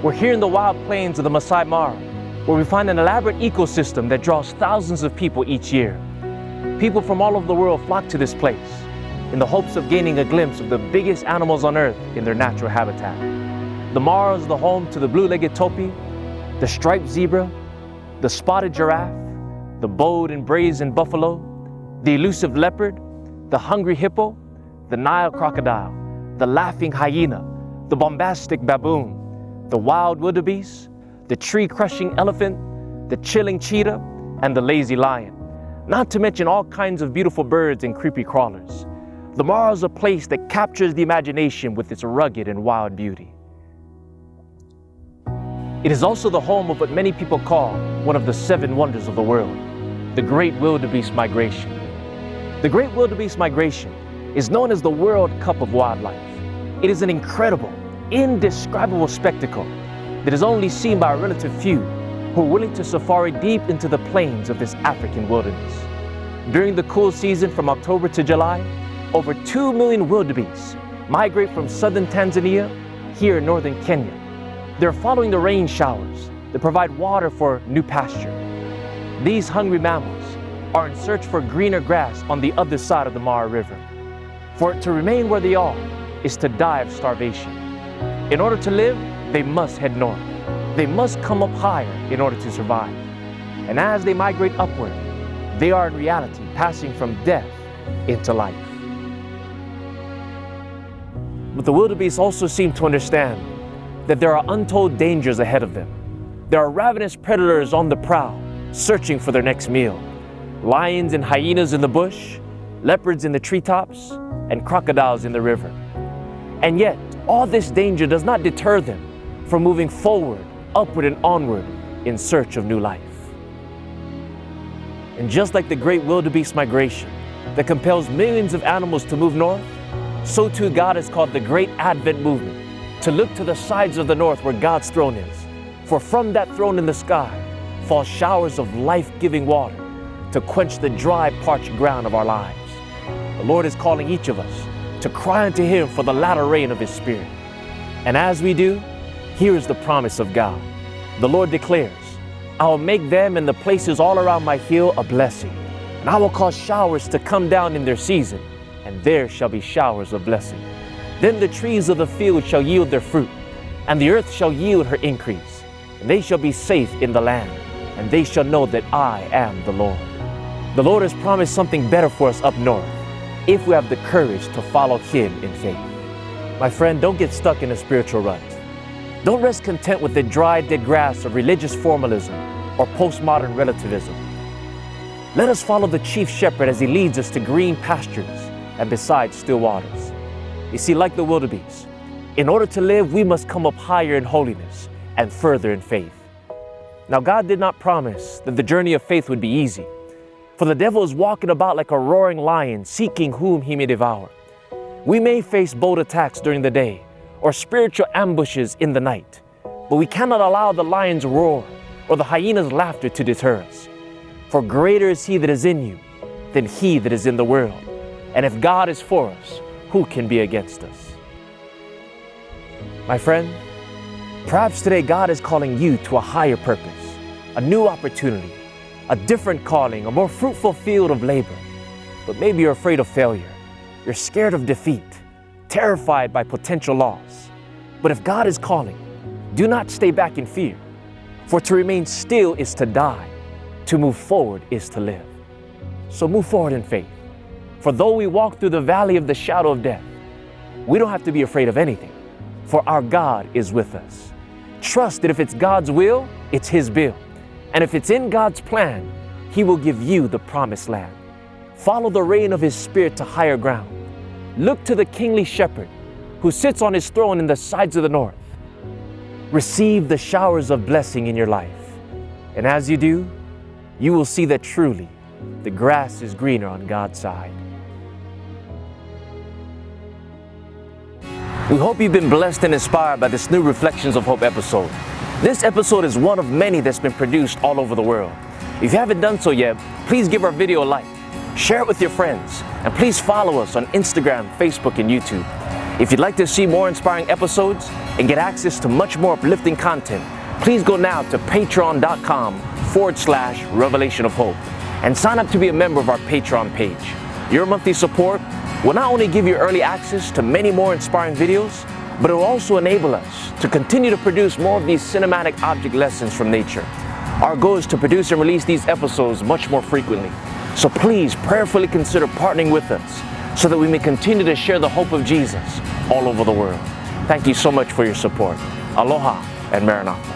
We're here in the wild plains of the Masai Mara, where we find an elaborate ecosystem that draws thousands of people each year. People from all over the world flock to this place in the hopes of gaining a glimpse of the biggest animals on Earth in their natural habitat. The Mara is the home to the blue-legged topi, the striped zebra, the spotted giraffe, the bowed and brazen buffalo, the elusive leopard, the hungry hippo, the Nile crocodile, the laughing hyena, the bombastic baboon, the wild wildebeest, the tree-crushing elephant, the chilling cheetah, and the lazy lion. Not to mention all kinds of beautiful birds and creepy crawlers. The Mara is a place that captures the imagination with its rugged and wild beauty. It is also the home of what many people call one of the 7 wonders of the world, the Great Wildebeest Migration. The Great Wildebeest Migration is known as the World Cup of Wildlife. It is an incredible, indescribable spectacle that is only seen by a relative few who are willing to safari deep into the plains of this African wilderness. During the cool season from October to July, over 2 million wildebeest migrate from southern Tanzania here in northern Kenya. They're following the rain showers that provide water for new pasture. These hungry mammals are in search for greener grass on the other side of the Mara River. For it to remain where they are is to die of starvation. In order to live, they must head north. They must come up higher in order to survive. And as they migrate upward, they are in reality passing from death into life. But the wildebeest also seem to understand that there are untold dangers ahead of them. There are ravenous predators on the prowl, searching for their next meal. Lions and hyenas in the bush, leopards in the treetops, and crocodiles in the river. And yet, all this danger does not deter them from moving forward, upward and onward in search of new life. And just like the Great Wildebeest Migration that compels millions of animals to move north, so too God has called the Great Advent Movement to look to the sides of the north where God's throne is. For from that throne in the sky fall showers of life-giving water to quench the dry, parched ground of our lives. The Lord is calling each of us to cry unto Him for the latter rain of His Spirit. And as we do, here is the promise of God. The Lord declares, I will make them and the places all around my hill a blessing, and I will cause showers to come down in their season, and there shall be showers of blessing. Then the trees of the field shall yield their fruit, and the earth shall yield her increase, and they shall be safe in the land, and they shall know that I am the Lord. The Lord has promised something better for us up north, if we have the courage to follow Him in faith. My friend, don't get stuck in a spiritual rut. Don't rest content with the dry, dead grass of religious formalism or postmodern relativism. Let us follow the chief shepherd as he leads us to green pastures and beside still waters. You see, like the wildebeest, in order to live, we must come up higher in holiness and further in faith. Now, God did not promise that the journey of faith would be easy, for the devil is walking about like a roaring lion, seeking whom he may devour. We may face bold attacks during the day or spiritual ambushes in the night, but we cannot allow the lion's roar or the hyena's laughter to deter us. For greater is He that is in you than he that is in the world. And if God is for us, who can be against us? My friend, perhaps today God is calling you to a higher purpose, a new opportunity, a different calling, a more fruitful field of labor. But maybe you're afraid of failure. You're scared of defeat, terrified by potential loss. But if God is calling, do not stay back in fear. For to remain still is to die. To move forward is to live. So move forward in faith. For though we walk through the valley of the shadow of death, we don't have to be afraid of anything, for our God is with us. Trust that if it's God's will, it's His bill. And if it's in God's plan, He will give you the promised land. Follow the reign of His Spirit to higher ground. Look to the kingly shepherd who sits on His throne in the sides of the north. Receive the showers of blessing in your life. And as you do, you will see that truly the grass is greener on God's side. We hope you've been blessed and inspired by this new Reflections of Hope episode. This episode is one of many that's been produced all over the world. If you haven't done so yet, please give our video a like, share it with your friends, and please follow us on Instagram, Facebook, and YouTube. If you'd like to see more inspiring episodes, and get access to much more uplifting content, please go now to patreon.com/Revelation of Hope and sign up to be a member of our Patreon page. Your monthly support will not only give you early access to many more inspiring videos, but it will also enable us to continue to produce more of these cinematic object lessons from nature. Our goal is to produce and release these episodes much more frequently. So please prayerfully consider partnering with us so that we may continue to share the hope of Jesus all over the world. Thank you so much for your support. Aloha and Maranatha.